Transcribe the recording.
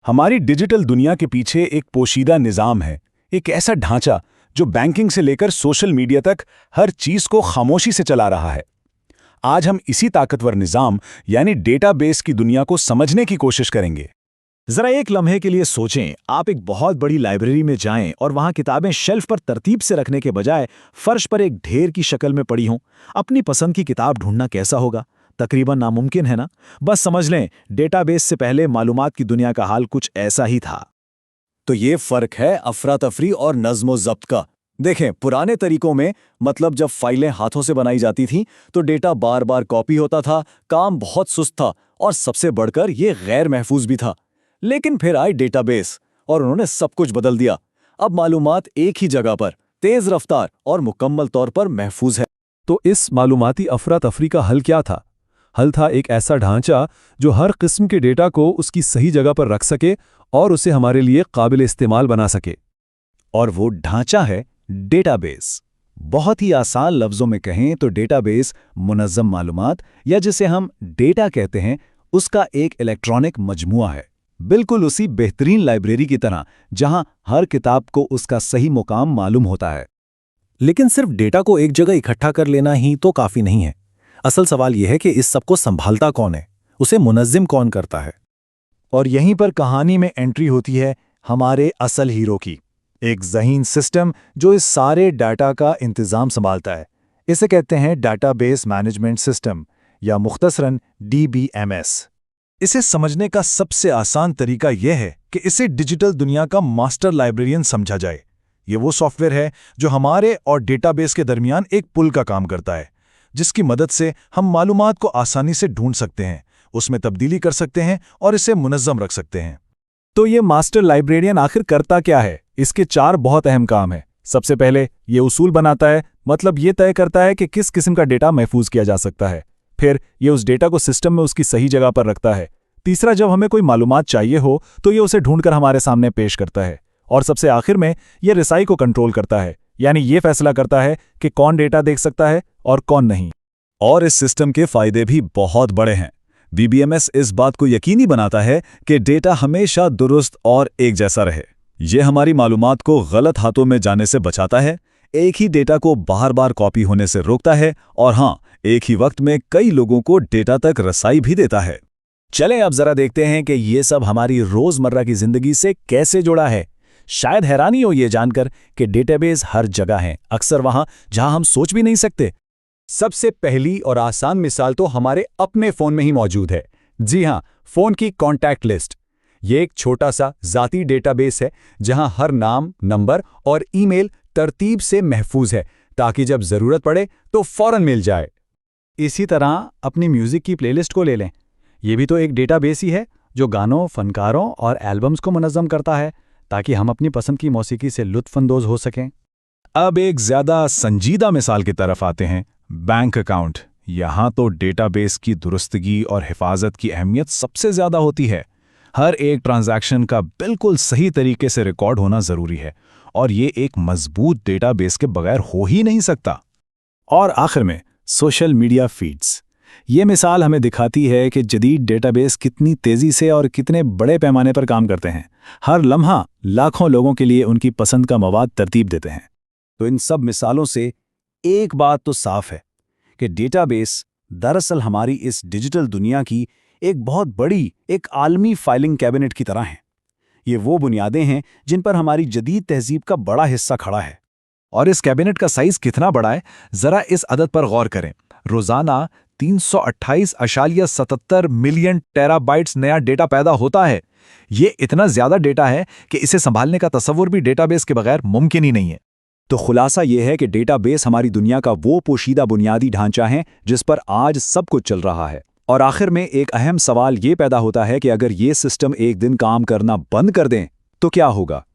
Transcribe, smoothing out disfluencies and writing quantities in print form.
हमारी डिजिटल दुनिया के पीछे एक पोशीदा निज़ाम है, एक ऐसा ढांचा जो बैंकिंग से लेकर सोशल मीडिया तक हर चीज़ को खामोशी से चला रहा है। आज हम इसी ताकतवर निज़ाम यानी डेटाबेस की दुनिया को समझने की कोशिश करेंगे। जरा एक लम्हे के लिए सोचें, आप एक बहुत बड़ी लाइब्रेरी में जाएं और वहां किताबें शेल्फ पर तरतीब से रखने के बजाय फर्श पर एक ढेर की शक्ल में पड़ी हों। अपनी पसंद की किताब ढूंढना कैसा होगा? तकरीबन नामुमकिन है ना? बस समझ लें, डेटाबेस से पहले मालूमात की दुनिया का हाल कुछ ऐसा ही था। तो ये फर्क है अफरा तफरी और नज़्म ज़ब्त का। देखें, पुराने तरीकों में मतलब जब फाइलें हाथों से बनाई जाती थीं तो डेटा बार बार कॉपी होता था, काम बहुत सुस्त था और सबसे बढ़कर ये गैर महफूज भी था। लेकिन फिर आए डेटाबेस और उन्होंने सब कुछ बदल दिया। अब मालूमात एक ही जगह पर तेज रफ्तार और मुकम्मल तौर पर महफूज है। तो इस मालूमाती अफरा तफरी का हल क्या था? हल था एक ऐसा ढांचा जो हर किस्म के डेटा को उसकी सही जगह पर रख सके और उसे हमारे लिए काबिल इस्तेमाल बना सके। और वो ढांचा है डेटाबेस। बहुत ही आसान लफ्ज़ों में कहें तो डेटाबेस मुनज़्ज़म मालूमात या जिसे हम डेटा कहते हैं, उसका एक इलेक्ट्रॉनिक मजमुआ है, बिल्कुल उसी बेहतरीन लाइब्रेरी की तरह जहां हर किताब को उसका सही मुकाम मालूम होता है। लेकिन सिर्फ डेटा को एक जगह इकट्ठा कर लेना ही तो काफी नहीं है। असल सवाल यह है कि इस सब को संभालता कौन है, उसे मुनज़्ज़िम कौन करता है। और यहीं पर कहानी में एंट्री होती है हमारे असल हीरो की, एक ज़हीन सिस्टम जो इस सारे डाटा का इंतज़ाम संभालता है। इसे कहते हैं डाटाबेस मैनेजमेंट सिस्टम या मुख्तसरन DBMS। इसे समझने का सबसे आसान तरीका यह है कि इसे डिजिटल दुनिया का मास्टर लाइब्रेरियन समझा जाए। ये वो सॉफ्टवेयर है जो हमारे और डेटाबेस के दरमियान एक पुल का काम करता है, जिसकी मदद से हम मालूमात को आसानी से ढूंढ सकते हैं, उसमें तब्दीली कर सकते हैं और इसे मुनज़्ज़म रख सकते हैं। तो ये मास्टर लाइब्रेरियन आखिर करता क्या है? इसके 4 बहुत अहम काम हैं। सबसे पहले ये उसूल बनाता है, मतलब ये तय करता है कि किस किस्म का डेटा महफूज किया जा सकता है। फिर ये उस डेटा को सिस्टम में उसकी सही जगह पर रखता है। तीसरा, जब हमें कोई मालूमात चाहिए हो तो ये उसे ढूंढकर हमारे सामने पेश करता है। और सबसे आखिर में ये रिसाई को कंट्रोल करता है, यानी ये फैसला करता है कि कौन डेटा देख सकता है और कौन नहीं। और इस सिस्टम के फायदे भी बहुत बड़े हैं। DBMS इस बात को यकीनी बनाता है कि डेटा हमेशा दुरुस्त और एक जैसा रहे। ये हमारी मालूमात को गलत हाथों में जाने से बचाता है, एक ही डेटा को बार बार कॉपी होने से रोकता है और हाँ, एक ही वक्त में कई लोगों को डेटा तक रसाई भी देता है। चलें अब जरा देखते हैं कि ये सब हमारी रोजमर्रा की जिंदगी से कैसे जुड़ा है। शायद हैरानी हो ये जानकर कि डेटाबेस हर जगह है, अक्सर वहां जहां हम सोच भी नहीं सकते। सबसे पहली और आसान मिसाल तो हमारे अपने फ़ोन में ही मौजूद है। जी हाँ, फ़ोन की कॉन्टैक्ट लिस्ट। ये एक छोटा सा ज़ाती डेटाबेस है जहां हर नाम, नंबर और ईमेल तरतीब से महफूज है ताकि जब ज़रूरत पड़े तो फ़ौरन मिल जाए। इसी तरह अपनी म्यूज़िक की प्लेलिस्ट को ले लें। ये भी तो एक डेटाबेस ही है जो गानों, फनकारों और एल्बम्स को मुनज़्ज़म करता है ताकि हम अपनी पसंद की मौसीकी से लुत्फ़अंदोज़ हो सकें। अब एक ज़्यादा संजीदा मिसाल की तरफ आते हैं, बैंक अकाउंट। यहाँ तो डेटाबेस की दुरुस्तगी और हिफाजत की अहमियत सबसे ज़्यादा होती है। हर एक ट्रांजैक्शन का बिल्कुल सही तरीके से रिकॉर्ड होना ज़रूरी है और ये एक मजबूत डेटाबेस के बगैर हो ही नहीं सकता। और आखिर में सोशल मीडिया फीड्स। ये मिसाल हमें दिखाती है कि जदीद डेटाबेस कितनी तेज़ी से और कितने बड़े पैमाने पर काम करते हैं। हर लम्हा लाखों लोगों के लिए उनकी पसंद का मवाद तरतीब देते हैं। तो इन सब मिसालों से एक बात तो साफ है कि डेटाबेस दरअसल हमारी इस डिजिटल दुनिया की एक बहुत बड़ी, एक आलमी फाइलिंग कैबिनेट की तरह है। ये वो बुनियादें हैं जिन पर हमारी जदीद तहजीब का बड़ा हिस्सा खड़ा है। और इस कैबिनेट का साइज कितना बड़ा है, जरा इस अदद पर गौर करें। रोजाना 328.77 मिलियन टेराबाइट्स नया डेटा पैदा होता है। ये इतना ज्यादा डेटा है कि इसे संभालने का तसव्वुर भी डेटाबेस के बगैर मुमकिन ही नहीं है। तो खुलासा यह है कि डेटाबेस हमारी दुनिया का वो पोशीदा बुनियादी ढांचा है जिस पर आज सब कुछ चल रहा है। और आखिर में एक अहम सवाल ये पैदा होता है कि अगर ये सिस्टम एक दिन काम करना बंद कर दें तो क्या होगा?